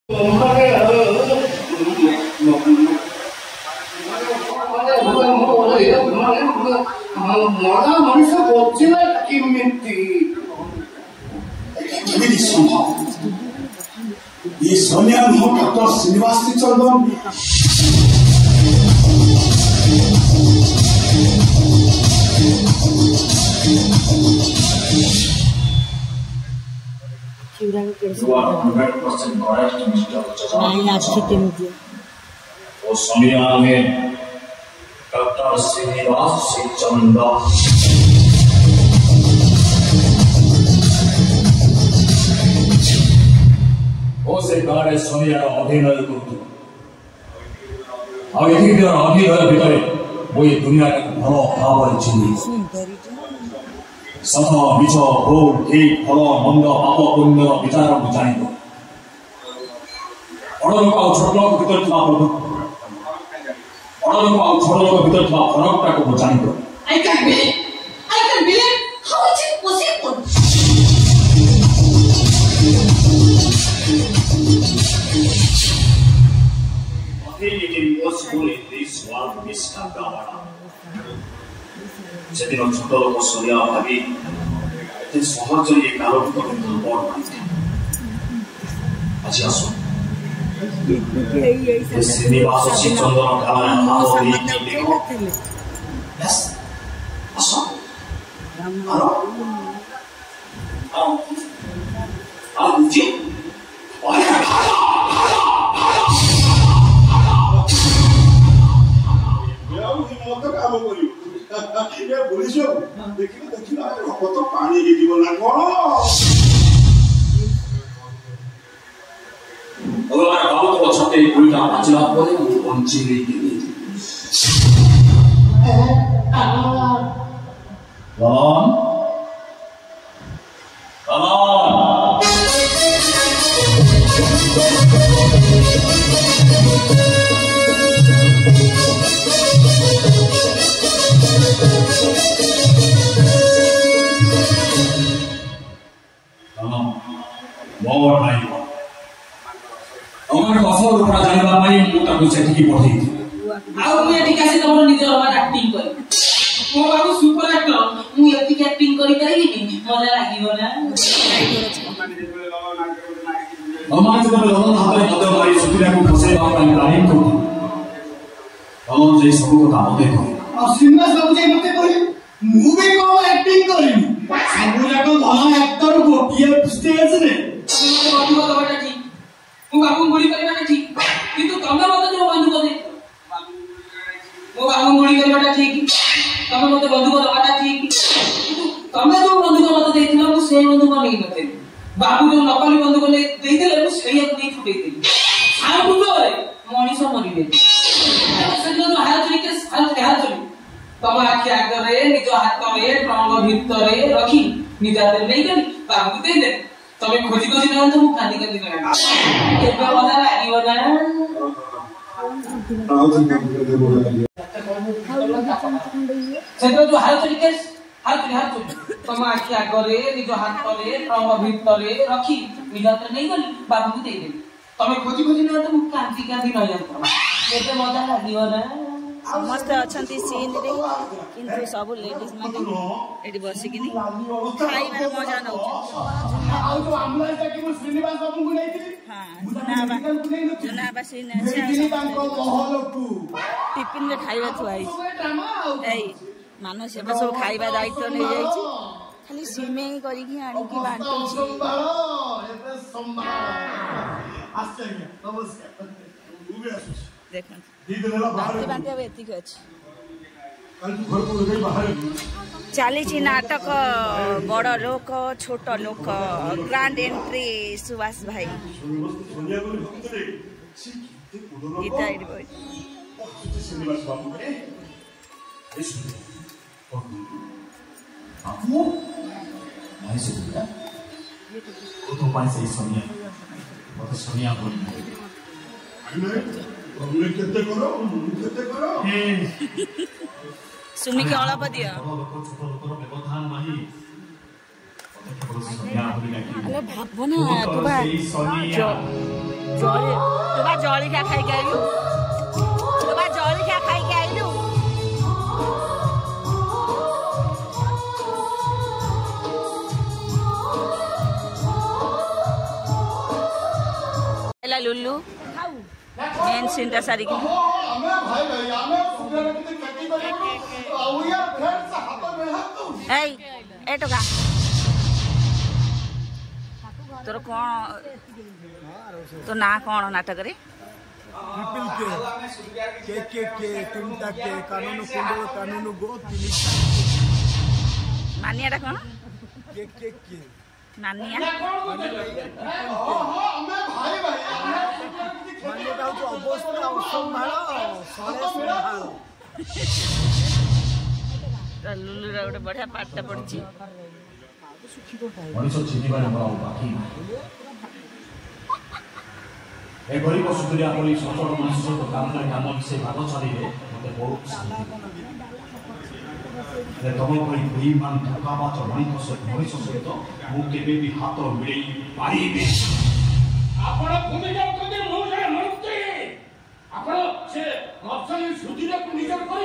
मरा मनुष्य बच्चे किमिति संभव ये Sonia doctor Srinivas Chandan You are 100% correct, Mr. Chacha. वो सोनिया में डॉक्टर श्रीनिवास चंदन से गाड़े सोनिया अभिनय करतु अभिनय भितर वो ये दुनिया भल भाव चिन्ह सत मिछ भूल ठीक फल मंद पाप पुण्य विचार को जान बड़ लोक आ छोट लोक भर बड़ लोक आ छोट लोक भर फरकटा को जान I can't believe how is it possible? Nothing is impossible in this world, Mr. Gavana. ସେଦିନ ଛୋଟ ଲୋକ ସରିଆ ଭାବି ଏତେ ସହଜରେ ଏ କାରକୁ ଦୁର୍ବଳ କରିଥିଲେ ଆଜି ଆସ ଶ୍ରୀନିବାସ ଚନ୍ଦନ ଢାଳା ହାତ ଦେଇକି ଦେଖ ଆସ ବୁଝି काम ये पुलिस देखिए रक्त पानी ना कौन भगवान बाबू तो छते उल्टा बचला परे पंची लेके बहुत नहीं अमर असल रूपा जानिबा पई मु ताकु सेठी पठेई आउ मु एठी कासे तमरो निजर ओवर एक्टिंग कर मो बाबू सुपर एक्टर मु एठी एक्टिंग करी करी मजा लागिबो ना अमर से तबे लोन हातरे मदद मारी सुतिरा को फसेबा पई प्लानिंग को हम जे सब को मते को और सिनेमा सब जे मते करी मूवी को एक्टिंग करी सब जाको भला एक्टर गोटिए स्टेज रे बंधुक दबाटा ठीक मु बाबू गुली करबाटा ठीक किंतु तमे मते जो बंधुक दे मु बाबू गुली करबाटा ठीक तमे मते बंधुक दबाटा ठीक किंतु तमे जो बंधुक मते देथिला मु से बंधुक नै नते बाबू जो नकली बंधुक नै देथिले मु सेया को नै फुटै देली सारा बुझोरे मनीष मरिबे से जो हाथ चली हाथ चली तम आखि आगे निज हाथ में ट्रंग भितर रखी निज हाथ नहीं गली बाबू दे दे तमे खोजी खोजी न तो कांदी कांदी न केबे मजा लागिवो ना से जो हाथ चली केस हाथ तम आखि आगे निज हाथ में ट्रंग भितर रखी निज हाथ नहीं गली बाबू दे दे तमे खोजी खोजी न तो कांदी कांदी न जातो केबे मजा लागिवो ना समस्त अच्छा सीन रे किंतु सब लेडीज माने एटी बसिकिनी खाइबे मजा नौ आउ जो एम्बुलेंस के मु श्रीनिवास बाबू को लेथिली हां जुनाबा सीन अच्छा टिफिन में खाइबा थुआई एई मानो सेबा सब खाइबा दायित्व नै जाईची खाली सीमेई करी की आनी की बांटू छी आश्चर्य नमस्कार उबे आसु देखन बांटे बांटे अब एतिक अछि चली नाटक बड़ लोक छोट लोक ग्रांड एंट्री सुभाष भाई गीता सोनिया सुमी के अळप दिया भावना ତୁ ବା ଜଳିଖିଆ ଖାଇକି ଆଇଲୁ लुल्लू मेन सीनटा सारिकी ए टोका तोर कौन तो ना कौन नाटक रे के तीनटा के कानून कुंडल कानून गो मानियाटा कौन के नानिया लुलू गोटे बढ़िया पाठटा पढ़ी मनीष चिन्हबार मोर बाकी ए गरीब सुतुरिया पड़ी सचल मनीष सहित काम से भाग छाड़े मत बहुत तुम परी बेईमान धोखाबाज मनीष सहित मुझे भी हाथ मिले पारि से सुधीर को निजर कर